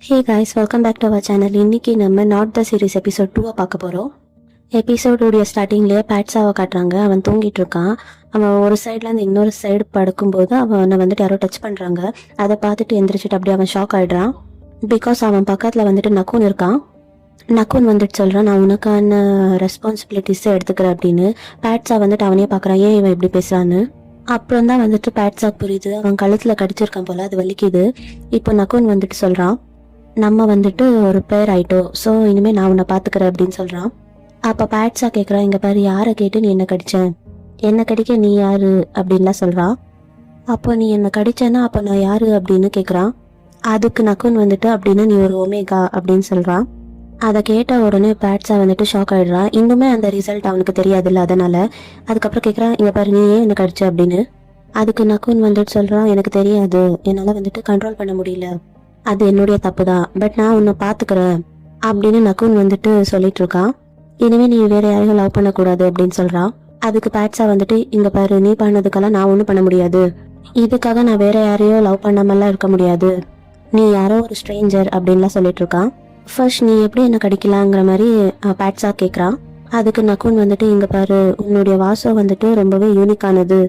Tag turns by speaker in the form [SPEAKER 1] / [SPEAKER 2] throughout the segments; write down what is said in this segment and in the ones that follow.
[SPEAKER 1] Hey guys, welcome back to our channel. இன்னைக்கு நம்ம not the series episode 2 பார்க்க போகிறோம். எபிசோடுடைய ஸ்டார்டிங்லேயே பேட்ஸாவை காட்டுறாங்க. அவன் தூங்கிட்டு இருக்கான். அவன் ஒரு சைட்லேருந்து இன்னொரு சைடு படுக்கும்போது அவனை வந்துட்டு யாரோ டச் பண்ணுறாங்க. அதை பார்த்துட்டு எந்திரிச்சிட்டு அப்படியே அவன் ஷாக் ஆகிடுறான். பிகாஸ் அவன் பக்கத்தில் வந்துட்டு நக்கூன் இருக்கான். நக்கூன் வந்துட்டு சொல்கிறான், நான் உனக்கான ரெஸ்பான்சிபிலிட்டிஸை எடுத்துக்கிறேன் அப்படின்னு. பேட்ஸா வந்துட்டு அவனே பார்க்குறான், ஏன் இவன் இப்படி பேசுகிறான்னு. அப்புறம் தான் வந்துட்டு பேட்ஸாக்கு புரியுது, அவன் கழுத்தில் கடிச்சிருக்கான் போல், அது வலிக்குது. இப்போ நக்கூன் வந்துட்டு சொல்கிறான், நம்ம வந்துட்டு ஒரு பேர் ஆயிட்டோம், ஸோ இனிமேல் நான் உன்னை பார்த்துக்கிறேன் அப்படின்னு சொல்கிறான். அப்போ பேட்ஸா கேட்குறான், இங்கே பாரு, யாரை கேட்டு நீ என்ன கடிச்சேன், என்னை கடிக்க நீ யாரு அப்படின்லாம் சொல்கிறான். அப்போ நீ என்னை கடிச்சேன்னா அப்போ நான் யாரு அப்படின்னு கேட்குறான். அதுக்கு நக்குன் வந்துட்டு, அப்படின்னா நீ ஒரு ஒமேகா அப்படின்னு சொல்கிறான். அதை கேட்ட உடனே பேட்ஸா வந்துட்டு ஷாக் ஆகிடுறான். இன்னுமே அந்த ரிசல்ட் அவனுக்கு தெரியாதுல்ல, அதனால். அதுக்கப்புறம் கேட்குறான், இங்கே பாரு, நீ ஏன் என்ன கடிச்ச அப்படின்னு. அதுக்கு நக்குன் வந்துட்டு சொல்கிறான், எனக்கு தெரியாது, என்னால் வந்துட்டு கண்ட்ரோல் பண்ண முடியல, அது என்னுடைய தப்பு தான், பட் நான் உன்னை பார்த்துக்கிறேன் அப்படின்னு நக்குன் வந்துட்டு சொல்லிட்டு இருக்கான். இனிமே நீ வேற யாரையும் லவ் பண்ணக்கூடாது அப்படின்னு சொல்றான். அதுக்கு பேட்ஸா வந்துட்டு, இங்க பாரு, நீ பண்ணதுக்கெல்லாம் நான் ஒன்றும் பண்ண முடியாது, இதுக்காக நான் வேற யாரையோ லவ் பண்ணாமலாம் இருக்க முடியாது, நீ யாரோ ஒரு ஸ்ட்ரேஞ்சர் அப்படின்லாம் சொல்லிட்டு இருக்கான். ஃபர்ஸ்ட் நீ எப்படி என்ன கடிக்கலாங்கிற மாதிரி பேட்ஸா கேட்குறான். அதுக்கு நக்குன் வந்துட்டு, இங்க பாரு, உன்னுடைய வாசம் வந்துட்டு ரொம்பவே யூனிக்கானது,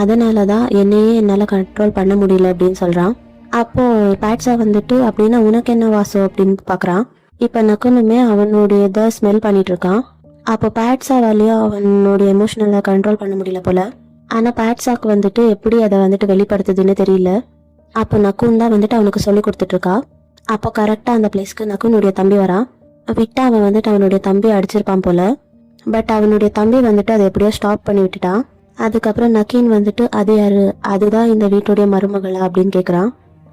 [SPEAKER 1] அதனால தான் என்னையே என்னால் கண்ட்ரோல் பண்ண முடியல அப்படின்னு சொல்றான். அப்போ பேட்ஸா வந்துட்டு, அப்படின்னா உனக்கு என்ன வாசம் அப்படின்னு பாக்குறான். இப்ப நக்குனுமே அவனுடைய இதை ஸ்மெல் பண்ணிட்டு இருக்கான். அப்போ பேட்ஸாவாலேயும் அவனுடைய எமோஷனலை கண்ட்ரோல் பண்ண முடியல போல. ஆனா பேட்ஸாக்கு வந்துட்டு எப்படி அதை வந்துட்டு வெளிப்படுத்துதுன்னு தெரியல. அப்போ நக்குன் தான் வந்துட்டு அவனுக்கு சொல்லி கொடுத்துட்டு இருக்கா. அப்போ கரெக்டா அந்த பிளேஸ்க்கு நக்குனுடைய தம்பி வரான். விட்டா அவன் வந்துட்டு அவனுடைய தம்பியை அடிச்சிருப்பான் போல. பட் அவனுடைய தம்பி வந்துட்டு அதை எப்படியோ ஸ்டாப் பண்ணி விட்டுட்டான். அதுக்கப்புறம் நக்கீன் வந்துட்டு, அது யாரு, அதுதான் இந்த வீட்டுடைய மருமகளா அப்படின்னு கேட்குறான்.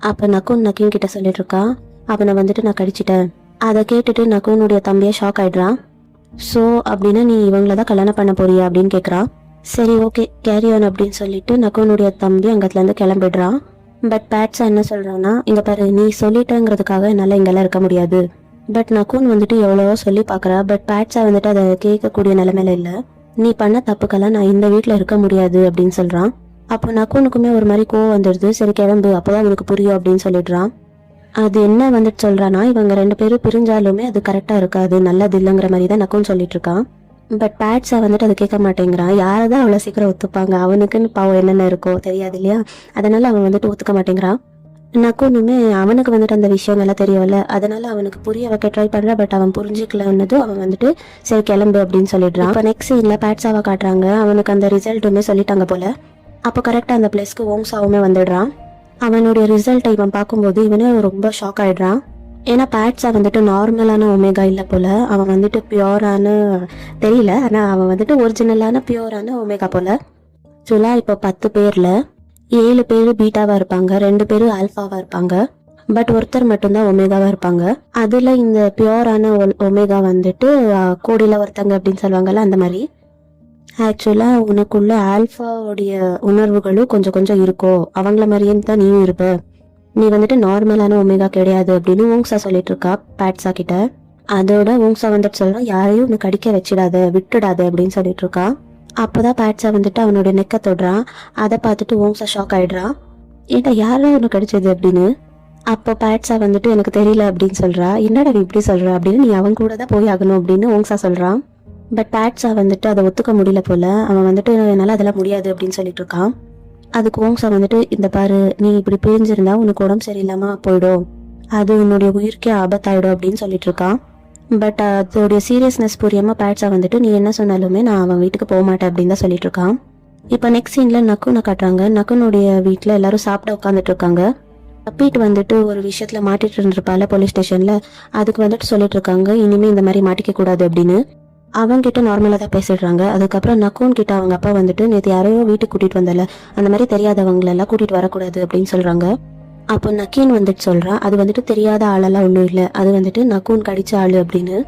[SPEAKER 1] அப்போ நக்குன் நக்கீன் கிட்ட சொல்லிட்டு இருக்கான், அவனை வந்துட்டு நான் கடிச்சிட்டேன். அதை கேட்டுட்டு நக்குனுடைய தம்பியை ஷாக் ஆயிடுறான். ஸோ அப்படின்னா நீ இவங்கள தான் கல்யாணம் பண்ண போறியா அப்படின்னு கேட்குறான். சரி, ஓகே, கேரி ஆன் அப்படின்னு சொல்லிட்டு நக்குனுடைய தம்பி அங்கத்துலேருந்து கிளம்பிடுறான். பட் பேட்ஸா என்ன சொல்றான்னா, இங்க பாரு, நீ சொல்லிட்டேங்கிறதுக்காக என்னால் இங்கெல்லாம் இருக்க முடியாது. பட் நக்குன் வந்துட்டு எவ்வளவோ சொல்லி பார்க்குறா. பட் பேட்ஸா வந்துட்டு அதை கேட்கக்கூடிய நிலைமையில இல்லை. நீ பண்ண தப்புக்கெல்லாம் நான் இந்த வீட்டில் இருக்க முடியாது அப்படின்னு சொல்றான். அப்போ நக்குனுக்குமே ஒரு மாதிரி கோவம் வந்துடுது. சரி கிளம்பு, அப்போதான் உனக்கு புரியும் அப்படின்னு சொல்லிடுறான். அது என்ன வந்துட்டு சொல்றான்னா, இவங்க 2 பேரும் பிரிஞ்சாலுமே அது கரெக்டா இருக்காது, நல்லது இல்லைங்கிற மாதிரி தான் நக்குன் சொல்லிட்டு இருக்கான். பட் பேட்ஸா வந்துட்டு அதை கேட்க மாட்டேங்கிறான். யாரதான் அவ்வளோ சீக்கிரம் ஒத்துப்பாங்க, அவனுக்குன்னு பாவம் என்னென்ன இருக்கோ தெரியாது இல்லையா, அதனால அவன் வந்துட்டு ஒத்துக்க மாட்டேங்கிறான். நக்குனுமே அவனுக்கு வந்துட்டு அந்த விஷயங்கள்லாம் தெரியல, அதனால அவனுக்கு புரிய வைக்க ட்ரை பண்றான். பட் அவன் புரிஞ்சுக்கலன்னதும் அவன் வந்துட்டு சரி கிளம்பு அப்படின்னு சொல்லிடுறான். இப்போ நெக்ஸ்ட் சீன்ல பேட்ஸாவை காட்டுறாங்க. அவனுக்கு அந்த ரிசல்ட்டுமே சொல்லிட்டாங்க போல. அப்போ கரெக்டாக அந்த பிளேஸ்க்கு ஓங்ஸாவுமே வந்துடுறான். அவனுடைய ரிசல்ட்டை இவன் பார்க்கும்போது இவனே ரொம்ப ஷாக் ஆகிடுறான். ஏன்னா பேட்ஸா வந்துட்டு நார்மலான ஒமேகா இல்லை போல், அவன் வந்துட்டு பியோரான தெரியல, ஆனால் அவன் வந்துட்டு ஒரிஜினலான பியோரான ஒமேகா போல். ஆக்சுவலாக இப்போ 10 பேரில் 7 பேர் பீட்டாவாக இருப்பாங்க, 2 பேர் ஆல்ஃபாவாக இருப்பாங்க. பட் ஒருத்தர் மட்டும்தான் ஒமேகாவாக இருப்பாங்க. அதில் இந்த பியோரான ஒமேகா வந்துட்டு கோடியில் ஒருத்தங்க அப்படின்னு சொல்லுவாங்கல்ல, அந்த மாதிரி. ஆக்சுவலாக உனக்குள்ள ஆல்ஃபாவுடைய உணர்வுகளும் கொஞ்சம் கொஞ்சம் இருக்கும், அவங்கள மாதிரியே தான் நீயும் இருப்ப, நீ வந்துட்டு நார்மலான ஒமேகா கிடையாது அப்படின்னு ஓங்ஸா சொல்லிட்டு இருக்கா பேட்ஸா கிட்ட. அதோட ஓங்ஸா வந்துட்டு சொல்றான், யாரையும் உனக்கு கடிக்க வச்சிடாத, விட்டுடாத அப்படின்னு சொல்லிட்டு இருக்கா. அப்போதான் பேட்ஸா வந்துட்டு அவனுடைய நெக்க தொடுறான். அதை பார்த்துட்டு ஓங்ஸா ஷாக் ஆயிடுறான். ஏன்டா யாரும் உனக்கு கடிச்சது அப்படின்னு. அப்போ பேட்ஸா வந்துட்டு எனக்கு தெரியல அப்படின்னு சொல்றா. என்னடா நீ இப்படி சொல்ற அப்படின்னு, நீ அவன் கூட தான் போய் ஆகணும் அப்படின்னு ஓங்ஸா சொல்றான். பட் பேட்ஸா வந்துட்டு அதை ஒத்துக்க முடியல போல. அவன் வந்துட்டு என்னால் அதெல்லாம் முடியாது அப்படின்னு சொல்லிட்டு இருக்கான். அதுக்கு ஓங்ஸா வந்துட்டு, இந்த பாரு, நீ இப்படி பிரிஞ்சிருந்தா உனக்கு உடம்பு சரியில்லாம போயிடும், அது உன்னுடைய உயிருக்கே ஆபத்தாயிடும் அப்படின்னு சொல்லிட்டு இருக்கான். பட் அதோடைய சீரியஸ்னஸ் புரியாம பேட்ஸா வந்துட்டு, நீ என்ன சொன்னாலுமே நான் அவன் வீட்டுக்கு போக மாட்டேன் அப்படின்னு தான் சொல்லிட்டு இருக்கான். இப்போ நெக்ஸ்ட் சீன்ல நக்குனை காட்டுறாங்க. நக்குனுடைய வீட்டில் எல்லாரும் சாப்பிட உட்காந்துட்டு இருக்காங்க. பீட் வந்துட்டு ஒரு விஷயத்துல மாட்டிட்டு இருந்திருப்பால போலீஸ் ஸ்டேஷன்ல, அதுக்கு வந்துட்டு சொல்லிட்டு இருக்காங்க, இனிமே இந்த மாதிரி மாட்டிக்க கூடாது அப்படின்னு. அவங்கிட்ட நார்மலாக தான் பேசிடுறாங்க. அதுக்கப்புறம் நக்குன் கிட்ட அவங்க அப்பா வந்துட்டு, நேற்று யாரையோ வீட்டுக்கு கூட்டிகிட்டு வந்தல, அந்த மாதிரி தெரியாதவங்களெல்லாம் கூட்டிகிட்டு வரக்கூடாது அப்படின்னு சொல்கிறாங்க. அப்போ நக்கீன் வந்துட்டு சொல்கிறான், அது வந்துட்டு தெரியாத ஆளெல்லாம் ஒன்றும் இல்லை, அது வந்துட்டு நக்குன் கடிச்ச ஆள் அப்படின்னு.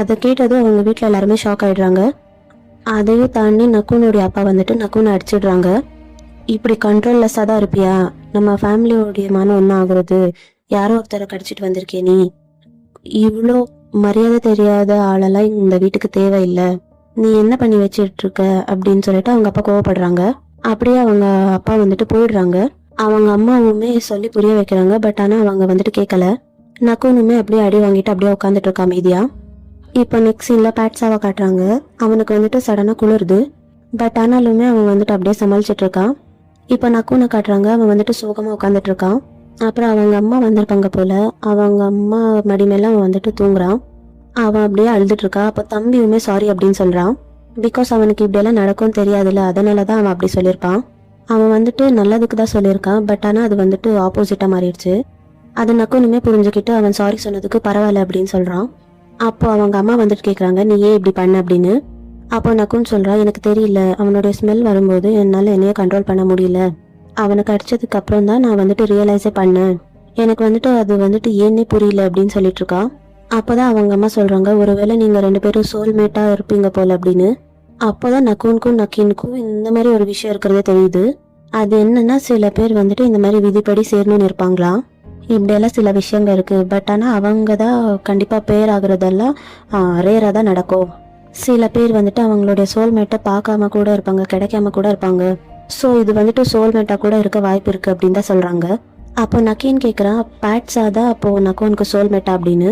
[SPEAKER 1] அதை கேட்டதும் அவங்க வீட்டில் எல்லாருமே ஷாக் ஆகிடுறாங்க. அதையும் தாண்டி நக்குனுடைய அப்பா வந்துட்டு நக்குனை அடிச்சிடுறாங்க. இப்படி கண்ட்ரோல்லெஸ்ஸாக தான் இருப்பியா, நம்ம ஃபேமிலியோடைய மனம் ஒன்றும் ஆகுறது, யாரோ ஒருத்தரை கடிச்சிட்டு வந்திருக்கே நீ, இவ்வளோ மரியாதை தெரியாத ஆளெல்லாம் இந்த வீட்டுக்கு தேவையில்லை, நீ என்ன பண்ணி வச்சிட்டு இருக்க அப்படின்னு சொல்லிட்டு அவங்க அப்பா கோவப்படுறாங்க. அப்படியே அவங்க அப்பா வந்துட்டு போயிடுறாங்க. அவங்க அம்மாவுமே சொல்லி புரிய வைக்கிறாங்க. பட் ஆனால் அவங்க வந்துட்டு கேட்கல. நக்குனுமே அப்படியே அடி வாங்கிட்டு அப்படியே உட்காந்துட்டு இருக்கா அமைதியா. இப்போ நெக்ஸ்ட் சீனில் பேட்ஸாவை காட்டுறாங்க. அவனுக்கு வந்துட்டு சடனாக குளிருது. பட் ஆனாலுமே அவன் வந்துட்டு அப்படியே சமாளிச்சுட்டு இருக்கான். இப்போ நக்குனை காட்டுறாங்க. அவன் வந்துட்டு சோகமாக உட்காந்துட்டு இருக்கான். அப்புறம் அவங்க அம்மா வந்திருப்பாங்க போல. அவங்க அம்மா மடி மேல அவன் வந்துட்டு தூங்குறான். அவன் அப்படியே அழுதுட்டு இருக்கா. அப்போ தம்பியுமே சாரி அப்படின்னு சொல்றான். பிகாஸ் அவனுக்கு இப்படியெல்லாம் நடக்கும்னு தெரியாதுல்ல, அதனால தான் அவன் அப்படி சொல்லியிருப்பான். அவன் வந்துட்டு நல்லதுக்கு தான் சொல்லியிருக்கான். பட் ஆனால் அது வந்துட்டு ஆப்போசிட்டாக மாறிடுச்சு. அது நக்குனுமே புரிஞ்சுக்கிட்டு அவன் சாரி சொன்னதுக்கு பரவாயில்ல அப்படின்னு சொல்கிறான். அப்போ அவங்க அம்மா வந்துட்டு கேட்குறாங்க, நீ ஏன் இப்படி பண்ண அப்படின்னு. அப்போ நக்குன்னு சொல்கிறான், எனக்கு தெரியல, அவனுடைய ஸ்மெல் வரும்போது என்னால் என்னையே கண்ட்ரோல் பண்ண முடியல. அவனுக்கு அடிச்சதுக்கு அப்புறம் தான் நான் வந்துட்டு ரியலைஸே பண்ணேன். எனக்கு வந்துட்டு அது வந்துட்டு ஏன்னே புரியல அப்படின்னு சொல்லிட்டு இருக்கான். அப்போதான் அவங்க அம்மா சொல்கிறாங்க, ஒருவேளை நீங்கள் 2 பேரும் சோல்மேட்டாக இருப்பீங்க போல அப்படின்னு. அப்போதான் நக்குனுக்கும் நக்கீனுக்கும் இந்த மாதிரி ஒரு விஷயம் இருக்கிறதே தெரியுது. அது என்னன்னா, சில பேர் வந்துட்டு இந்த மாதிரி விதிப்படி சேரணும்னு இருப்பாங்களாம். இப்படியெல்லாம் சில விஷயங்கள் இருக்கு. பட் ஆனால் அவங்க தான் கண்டிப்பாக பேர் ஆகுறதெல்லாம் ரேராக தான் நடக்கும். சில பேர் வந்துட்டு அவங்களுடைய சோல்மேட்டை பார்க்காம கூட இருப்பாங்க, கிடைக்காம கூட இருப்பாங்க. ஸோ இது வந்துட்டு சோல்மேட்டாக கூட இருக்க வாய்ப்பு இருக்கு அப்படின்னு தான் சொல்றாங்க. அப்போ நக்கீன் கேட்குறான், பேட்ஸா தான் அப்போ நக்குனுக்கு சோல்மேட்டா அப்படின்னு.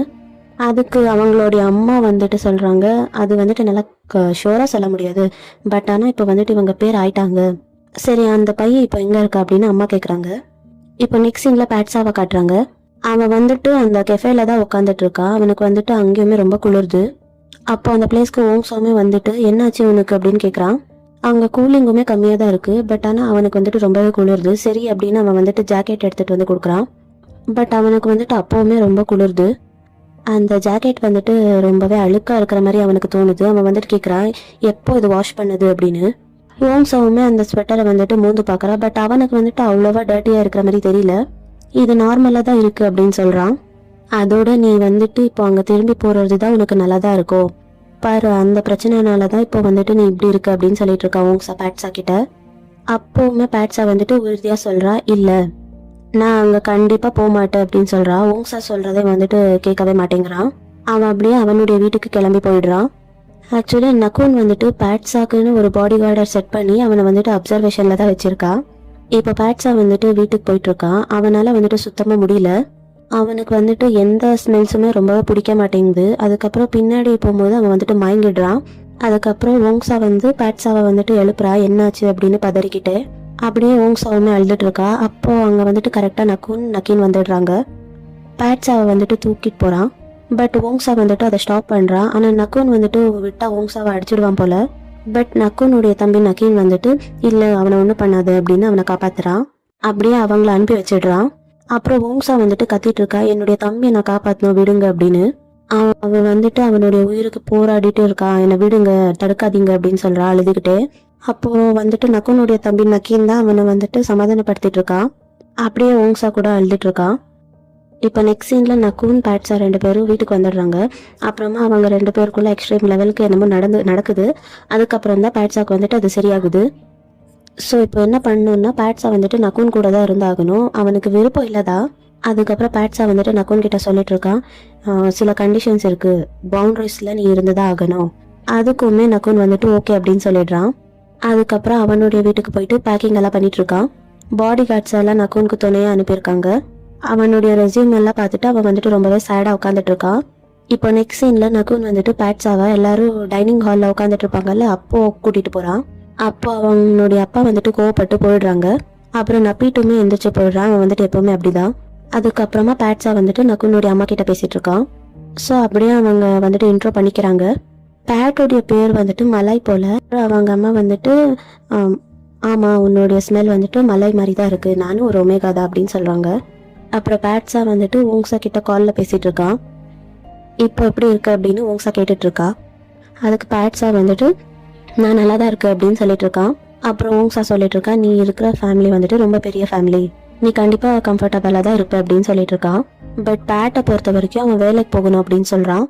[SPEAKER 1] அதுக்கு அவங்களுடைய அம்மா வந்துட்டு சொல்றாங்க, அது வந்துட்டு நல்லா ஷோரா சொல்ல முடியாது. பட் ஆனால் இப்போ வந்துட்டு இவங்க பேர் ஆயிட்டாங்க. சரி, அந்த பையன் இப்போ எங்க இருக்கா அப்படின்னு அம்மா கேட்குறாங்க. இப்போ நெக்ஸ்ட் சீன்ல பேட்ஸாவை காட்டுறாங்க. அவன் வந்துட்டு அந்த கெஃபேல தான் உட்காந்துட்டு இருக்கான். அவனுக்கு வந்துட்டு அங்கேயுமே ரொம்ப குளிருது. அப்போ அந்த பிளேஸ்க்கு ஓங்சாமே வந்துட்டு என்னாச்சு உனக்கு அப்படின்னு கேட்குறான். அங்கே கூலிங்குமே கம்மியாக தான் இருக்கு. பட் ஆனால் அவனுக்கு வந்துட்டு ரொம்பவே குளிருது. சரி அப்படின்னு அவன் வந்துட்டு ஜாக்கெட் எடுத்துட்டு வந்து கொடுக்குறான். பட் அவனுக்கு வந்துட்டு அப்போவுமே ரொம்ப குளிருது. அந்த ஜாக்கெட் வந்துட்டு ரொம்பவே அழுக்கா இருக்கிற மாதிரி அவனுக்கு தோணுது. அவன் வந்துட்டு கேட்குறான், எப்போ இது வாஷ் பண்ணுது அப்படின்னு. ஓங்சாவுமே அந்த ஸ்வெட்டரை வந்துட்டு மூந்து பார்க்குறா. பட் அவனுக்கு வந்துட்டு அவ்வளோவா டர்ட்டியாக இருக்கிற மாதிரி தெரியல. இது நார்மலாக தான் இருக்குது அப்படின்னு சொல்கிறான். அதோட நீ வந்துட்டு இப்போ அங்கே திரும்பி போகிறது தான் உனக்கு நல்லா தான் இருக்கும் பாரு, அந்த பிரச்சனைனால தான் இப்போ வந்துட்டு நீ இப்படி இருக்கு அப்படின்னு சொல்லிட்டு இருக்கா ஓங்சா பேட்ஸா கிட்ட. அப்போவுமே பேட்ஸா வந்துட்டு உறுதியாக சொல்கிறா, இல்லை நான் அங்கே கண்டிப்பாக போக மாட்டேன் அப்படின்னு சொல்கிறா. ஓங்சா சொல்கிறதே வந்துட்டு கேட்கவே மாட்டேங்கிறான். அவன் அப்படியே அவனுடைய வீட்டுக்கு கிளம்பி போயிடுறான். ஆக்சுவலி நக்குன் வந்துட்டு பேட்ஸாக்குன்னு ஒரு பாடி கார்டை செட் பண்ணி அவனை வந்துட்டு அப்சர்வேஷனில் தான் வச்சிருக்கா. இப்போ பேட்ஸா வந்துட்டு வீட்டுக்கு போயிட்டு இருக்கான். அவனால் வந்துட்டு சுத்தமாக முடியல. அவனுக்கு வந்துட்டு எந்த ஸ்மெல்ஸுமே ரொம்பவே பிடிக்க மாட்டேங்குது. அதுக்கப்புறம் பின்னாடி போகும்போது அவன் வந்துட்டு மயங்கிடுறான். அதுக்கப்புறம் ஓங்சா வந்து பேட்ஸாவை வந்துட்டு எழுப்புறா, என்னாச்சு அப்படின்னு பதறிக்கிட்டு. அப்படியே ஓங்சாவுமே அழுதுட்டு இருக்கா. அப்போ அங்கே வந்துட்டு கரெக்டாக நக்கீன் வந்துடுறாங்க. பேட்ஸாவை வந்துட்டு தூக்கிட்டு போகிறான். பட் ஓங்சா வந்துட்டு அதை ஸ்டாப் பண்ணுறான். ஆனால் நக்குன் வந்துட்டு விட்டா ஓங்சாவை அடிச்சிடுவான் போல. பட் நக்குனுடைய தம்பி நக்கீன் வந்துட்டு இல்லை அவனை ஒன்றும் பண்ணாது அப்படின்னு அவனை காப்பாத்துறான். அப்படியே அவங்கள அனுப்பி வச்சிடுறான். அப்புறம் ஓங்சா வந்துட்டு கத்திட்டு இருக்கா, என்னுடைய தம்பியை நான் காப்பாற்றணும் விடுங்க அப்படின்னு. அவன் வந்துட்டு அவனுடைய உயிருக்கு போராடிட்டு இருக்கான், என்னை விடுங்க தடுக்காதீங்க அப்படின்னு சொல்றா அழுதுகிட்டே. அப்போ வந்துட்டு நக்குனுடைய தம்பி நக்கீன் தான் அவனை வந்துட்டு சமாதானப்படுத்திட்டு இருக்கான். அப்படியே ஓங்சா கூட அழுதுட்டு இருக்கான். இப்போ நெக்ஸ்ட் சீன்ல நக்குன் பேட்ஸா 2 பேரும் வீட்டுக்கு வந்துடுறாங்க. அப்புறமா அவங்க 2 பேருக்குள்ள எக்ஸ்ட்ரீம் லெவலுக்கு என்னமோ நடக்குது. அதுக்கப்புறம் தான் பேட்ஸாக்கு வந்துட்டு அது சரியாகுது. ஸோ இப்போ என்ன பண்ணணும்னா, பேட்ஸா வந்துட்டு நக்குன் கூட தான் இருந்தாகணும். அவனுக்கு விருப்பம் இல்லதா. அதுக்கப்புறம் பேட்ஸா வந்துட்டு நக்குன் கிட்ட சொல்லிட்டு இருக்கான், சில கண்டிஷன்ஸ் இருக்கு, பவுண்டரிஸ்ல நீ இருந்துதான் ஆகணும். அதுக்குமே நக்குன் வந்துட்டு ஓகே அப்படின்னு சொல்லிடுறான். அதுக்கப்புறம் அவனுடைய வீட்டுக்கு போயிட்டு பேக்கிங் எல்லாம் பண்ணிட்டு இருக்கான். பாடி கார்ட்ஸ் எல்லாம் நக்குனுக்கு துணையாக அனுப்பியிருக்காங்க. அவனுடைய ரெஸ்யூம் எல்லாம் பார்த்துட்டு அவன் வந்துட்டு ரொம்பவே சேடாக உட்காந்துட்டு இருக்கான். இப்போ நெக்ஸ்ட் சீன்ல நக்குன் வந்துட்டு பேட்ஸாவை எல்லாரும் டைனிங் ஹாலில் உட்காந்துட்டு இருப்பாங்கல்ல, அப்போ கூட்டிட்டு போறான். அப்போ அவனுடைய அப்பா வந்துட்டு கோவப்பட்டு போயிடுறாங்க. அப்புறம் நப்பீட்டுமே எந்திரிச்சு போயிடுறான். அவன் வந்துட்டு எப்பவுமே அப்படிதான். அதுக்கப்புறமா பேட்ஸா வந்துட்டு நக்குனுடைய அம்மா கிட்ட பேசிட்டு இருக்கான். ஸோ அப்படியே அவங்க வந்துட்டு இன்ட்ரோ பண்ணிக்கிறாங்க. பேட்டோடைய பேர் வந்துட்டு மலாய் போல. அவங்க அம்மா வந்துட்டு ஆமாம் உன்னுடைய ஸ்மெல் வந்துட்டு மலாய் மாதிரி தான் இருக்குது, நானும் ஒரு ஒமேகா தான் அப்படின்னு சொல்கிறாங்க. அப்புறம் பேட்ஸா வந்துட்டு ஓங்சா கிட்ட காலில் பேசிகிட்டு இருக்கான். இப்போ எப்படி இருக்கு அப்படின்னு ஓங்சா கேட்டுட்டு இருக்கா. அதுக்கு பேட்ஸா வந்துட்டு நான் நல்லா தான் இருக்கு அப்படின்னு சொல்லிட்டு இருக்கான். அப்புறம் ஓங்சா சொல்லிட்டு இருக்கா, நீ இருக்கிற ஃபேமிலி வந்துட்டு ரொம்ப பெரிய ஃபேமிலி, நீ கண்டிப்பாக கம்ஃபர்டபுளாக தான் இருப்ப அப்படின்னு சொல்லிட்டு இருக்கான். பட் பேட்டை பொறுத்த வரைக்கும் அவன் வேலைக்கு போகணும் அப்படின்னு சொல்கிறான்.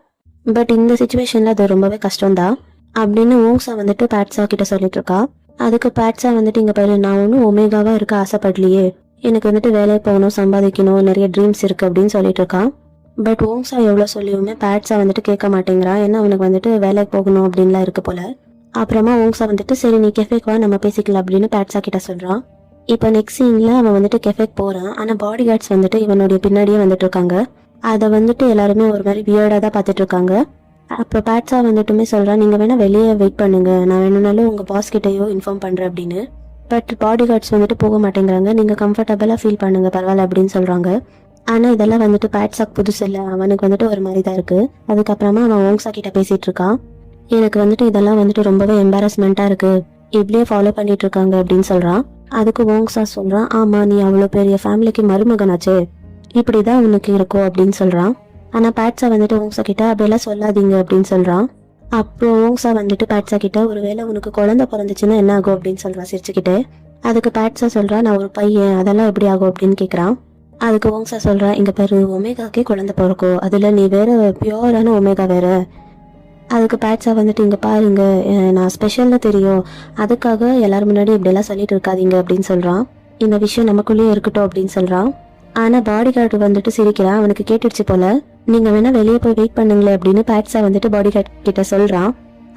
[SPEAKER 1] பட் இந்த சுச்சுவேஷனில் அது ரொம்பவே கஷ்டம்தான் அப்படின்னு ஓங்சா வந்துட்டு பேட்ஸா கிட்ட சொல்லிட்டு இருக்கா. அதுக்கு பேட்ஸா வந்துட்டு இங்கே பாரு, நான் ஒன்றும் ஒமேகாவாக இருக்க ஆசைப்படலையே, எனக்கு வந்துட்டு வேலைக்கு போகணும், சம்பாதிக்கணும், நிறைய ட்ரீம்ஸ் இருக்குது அப்படின்னு சொல்லிட்டு இருக்கான். பட் ஓங்சா எவ்வளோ சொல்லியுமே பேட்ஸா வந்துட்டு கேட்க மாட்டேங்கிறான். ஏன்னா அவனுக்கு வந்துட்டு வேலைக்கு போகணும் அப்படின்லாம் இருக்கு போல. அப்புறமா ஓங்சா வந்துட்டு சரி நீ கெஃபேக்கு வா, நம்ம பேசிக்கலாம் அப்படின்னு பேட்ஸா கிட்ட சொல்கிறான். இப்போ நெக்ஸ்ட் சீனில் அவன் வந்துட்டு கெஃபேக்கு போகிறான். ஆனால் பாடி கார்ட்ஸ் வந்துட்டு இவனுடைய பின்னாடியே வந்துட்டு இருக்காங்க. அதை வந்துட்டு எல்லாருமே ஒரு மாதிரி வியர்டாக தான் பார்த்துட்டு இருக்காங்க. அப்புறம் பேட்ஸா வந்துட்டுமே சொல்கிறா, நீங்கள் வேணால் வெளியே வெயிட் பண்ணுங்க, நான் வேணும்னாலும் உங்கள் பாஸ் கிட்டேயோ இன்ஃபார்ம் பண்ணுறேன் அப்படின்னு. பட் பாடி கார்ட்ஸ் வந்துட்டு போக மாட்டேங்கிறாங்க. நீங்கள் கம்ஃபர்டபுளாக ஃபீல் பண்ணுங்க பரவாயில்ல அப்படின்னு சொல்கிறாங்க. ஆனால் இதெல்லாம் வந்துட்டு பேட்ஸாக்கு புதுசு இல்லை, அவனுக்கு வந்துட்டு ஒரு மாதிரி தான் இருக்குது. அதுக்கப்புறமா அவன் ஓங்ஸா கிட்ட பேசிகிட்டு இருக்கான். எனக்கு வந்துட்டு இதெல்லாம் வந்துட்டு ரொம்பவே எம்பாரஸ்மெண்ட்டாக இருக்குது, இப்படியே ஃபாலோ பண்ணிட்டு இருக்காங்க அப்படின்னு சொல்கிறான். அதுக்கு ஓங்ஸா சொல்கிறான், ஆமாம் நீ அவ்வளோ பெரிய ஃபேமிலிக்கு மருமகனாச்சே, இப்படி தான் உனக்கு இருக்கும் அப்படின்னு சொல்கிறான். ஆனால் பேட்ஸா வந்துட்டு ஓங்ஸா கிட்ட அப்படியெல்லாம் சொல்லாதீங்க அப்படின்னு சொல்கிறான். அப்புறம் ஓங்ஸா வந்துட்டு பேட்ஸா கிட்ட ஒருவேளை உனக்கு குழந்தை பிறந்துச்சுன்னா என்ன ஆகும் அப்படின்னு சொல்கிறான் சிரிச்சுக்கிட்டே. அதுக்கு பேட்ஸா சொல்கிறா, நான் ஒரு பையன், அதெல்லாம் எப்படி ஆகும் அப்படின்னு கேட்குறான். அதுக்கு ஓங்ஸா சொல்கிறா, இங்கே பாரு ஒமேகாக்கே குழந்தை பிறக்கும், அதில் நீ வேற பியோரான ஒமேகா வேற. அதுக்கு பேட்ஸா வந்துட்டு, இங்கே பாருங்க நான் ஸ்பெஷல்னு தெரியும், அதுக்காக எல்லாரும் முன்னாடி இப்படியெல்லாம் சொல்லிட்டு இருக்காதீங்க அப்படின்னு சொல்கிறான். இந்த விஷயம் நமக்குள்ளேயே இருக்கட்டும் அப்படின்னு சொல்கிறான். ஆனால் பாடி கார்டு வந்துட்டு சிரிக்கிறான், அவனுக்கு கேட்டுடுச்சு போல. நீங்கள் வேணால் வெளியே போய் வெயிட் பண்ணுங்களேன் அப்படின்னு பேட்ஸா வந்துட்டு பாடி கார்டு கிட்ட சொல்கிறான்.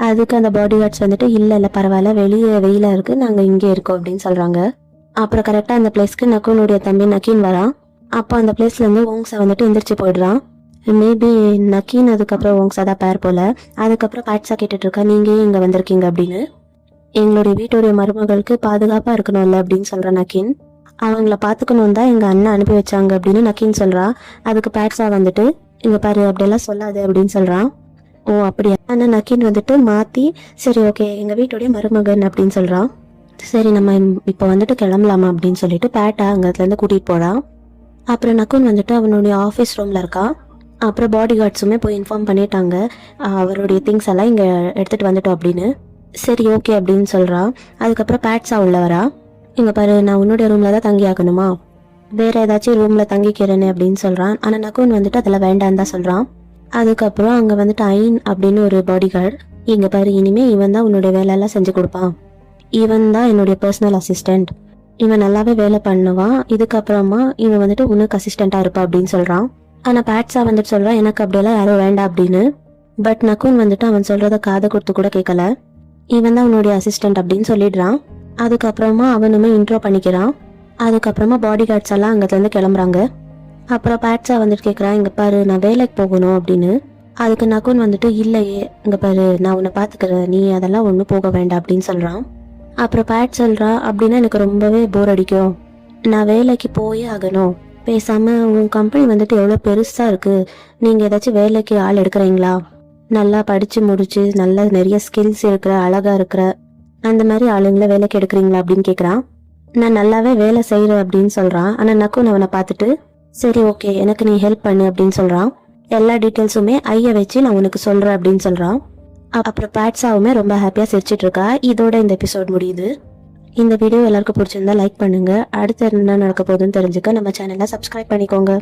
[SPEAKER 1] அதுக்கு அந்த பாடி கார்ட்ஸ் வந்துட்டு, இல்லை பரவாயில்ல, வெளியே வெயிலாக இருக்குது, நாங்கள் இங்கே இருக்கோம் அப்படின்னு சொல்கிறாங்க. அப்புறம் கரெக்டாக அந்த பிளேஸ்க்கு நக்குனுடைய தம்பி நக்கீன் வரான். அப்போ அந்த பிளேஸ்லேருந்து ஓங்ஸா வந்துட்டு எந்திரிச்சு போயிடுறான். மேபி நக்கீன் அதுக்கப்புறம் ஓங்ஸா தான் பேர் போல. அதுக்கப்புறம் பேட்ஸா கேட்டுட்டு இருக்கா, நீங்கள் இங்கே வந்திருக்கீங்க அப்படின்னு. எங்களுடைய வீட்டுடைய மருமகளுக்கு பாதுகாப்பாக இருக்கணும்ல அப்படின்னு சொல்கிற நக்கீன். அவங்கள பார்த்துக்கணும் தான் எங்கள் அண்ணன் அனுப்பி வச்சாங்க அப்படின்னு நக்கீன் சொல்கிறா. அதுக்கு பேட்ஸா வந்துட்டு, இங்கே பாரு அப்படியெல்லாம் சொல்லாது அப்படின்னு சொல்கிறான். ஓ அப்படியா? ஆனால் நக்கீன் வந்துட்டு மாற்றி, சரி ஓகே எங்கள் வீட்டுடைய மருமகன் அப்படின்னு சொல்கிறான். சரி நம்ம இப்போ வந்துட்டு கிளம்பலாமா அப்படின்னு சொல்லிட்டு பேட்டா அங்கேருந்து கூட்டிகிட்டு போகிறான். அப்புறம் நக்குன் வந்துட்டு அவனுடைய ஆஃபீஸ் ரூமில் இருக்கான். அப்புறம் பாடி கார்ட்ஸுமே போய் இன்ஃபார்ம் பண்ணிட்டாங்க, அவருடைய திங்ஸ் எல்லாம் இங்கே எடுத்துகிட்டு வந்துட்டோம் அப்படின்னு. சரி ஓகே அப்படின்னு சொல்கிறான். அதுக்கப்புறம் பேட்ஸா உள்ள வரா. இங்கே பாரு நான் உன்னுடைய ரூமில் தான் தங்கி ஆகணுமா, வேறு ஏதாச்சும் ரூமில் தங்கிக்கிறேன்னு அப்படின்னு சொல்கிறான். ஆனால் நக்குன் வந்துட்டு அதெல்லாம் வேண்டான்னு தான் சொல்கிறான். அதுக்கப்புறம் அங்கே வந்துட்டு ஐன் அப்படின்னு ஒரு பாடி கார்டு, இங்கே பாரு இனிமேல் இவன் தான் உன்னுடைய வேலையெல்லாம் செஞ்சு கொடுப்பான், இவன் தான் என்னுடைய பர்சனல் அசிஸ்டண்ட், இவன் நல்லாவே வேலை பண்ணுவான், இதுக்கப்புறமா இவன் வந்துட்டு உனக்கு அசிஸ்டண்ட்டாக இருப்பான் அப்படின்னு சொல்கிறான். ஆனால் பேட்ஸா வந்துட்டு சொல்கிறான், எனக்கு அப்படியெல்லாம் யாரும் வேண்டாம் அப்படின்னு. பட் நக்குன் வந்துட்டு அவன் சொல்கிறத காதை கொடுத்து கூட கேட்கல. இவன் தான் உன்னுடைய அசிஸ்டண்ட் அப்படின்னு சொல்லிடுறான். அதுக்கப்புறமா அவனுமே இன்ட்ரோ பண்ணிக்கிறான். அதுக்கப்புறமா பாடி கார்ட்ஸ் எல்லாம் அங்கேருந்து கிளம்புறாங்க. அப்புறம் பேட்ஸா வந்துட்டு கேட்குறான், இங்கே பாரு நான் வேலைக்கு போகணும் அப்படின்னு. அதுக்கு நக்குன் வந்துட்டு, இல்லையே இங்கே பாரு நான் உன்னை பார்த்துக்கிறேன், நீ அதெல்லாம் ஒன்றும் போக வேண்டாம் அப்படின்னு சொல்கிறான். அப்புறம் பேட் சொல்கிறா, அப்படின்னா எனக்கு ரொம்பவே போர் அடிக்கும், நான் வேலைக்கு போயே ஆகணும், பேசாமல் உன் கம்பெனி வந்துட்டு எவ்வளோ பெருசாக இருக்குது, நீங்கள் ஏதாச்சும் வேலைக்கு ஆள் எடுக்கிறீங்களா, நல்லா படித்து முடிச்சு நல்லா நிறைய ஸ்கில்ஸ் இருக்கிற அழகாக இருக்கிற அந்த மாதிரி ஆளுங்களை வேலைக்கு எடுக்கிறீங்களா அப்படின்னு கேட்குறான். நான் நல்லாவே வேலை செய்கிறேன் அப்படின்னு சொல்கிறான். ஆனால் நக்குன் அவனை பார்த்துட்டு, சரி ஓகே எனக்கு நீ ஹெல்ப் பண்ணு அப்படின்னு சொல்கிறான். எல்லா டீட்டெயில்ஸுமே ஐயை வச்சு நான் உனக்கு சொல்கிறேன் அப்படின்னு சொல்கிறான். அப்புறம் பேட்ஸாவுமே ரொம்ப ஹாப்பியாக சிரிச்சிட்டு இருக்கா. இதோட இந்த எபிசோட் முடியுது. இந்த வீடியோ எல்லாருக்கும் பிடிச்சிருந்தா லைக் பண்ணுங்கள். அடுத்து என்ன நடக்க போகுதுன்னு தெரிஞ்சுக்க நம்ம சேனலை சப்ஸ்கிரைப் பண்ணிக்கோங்க.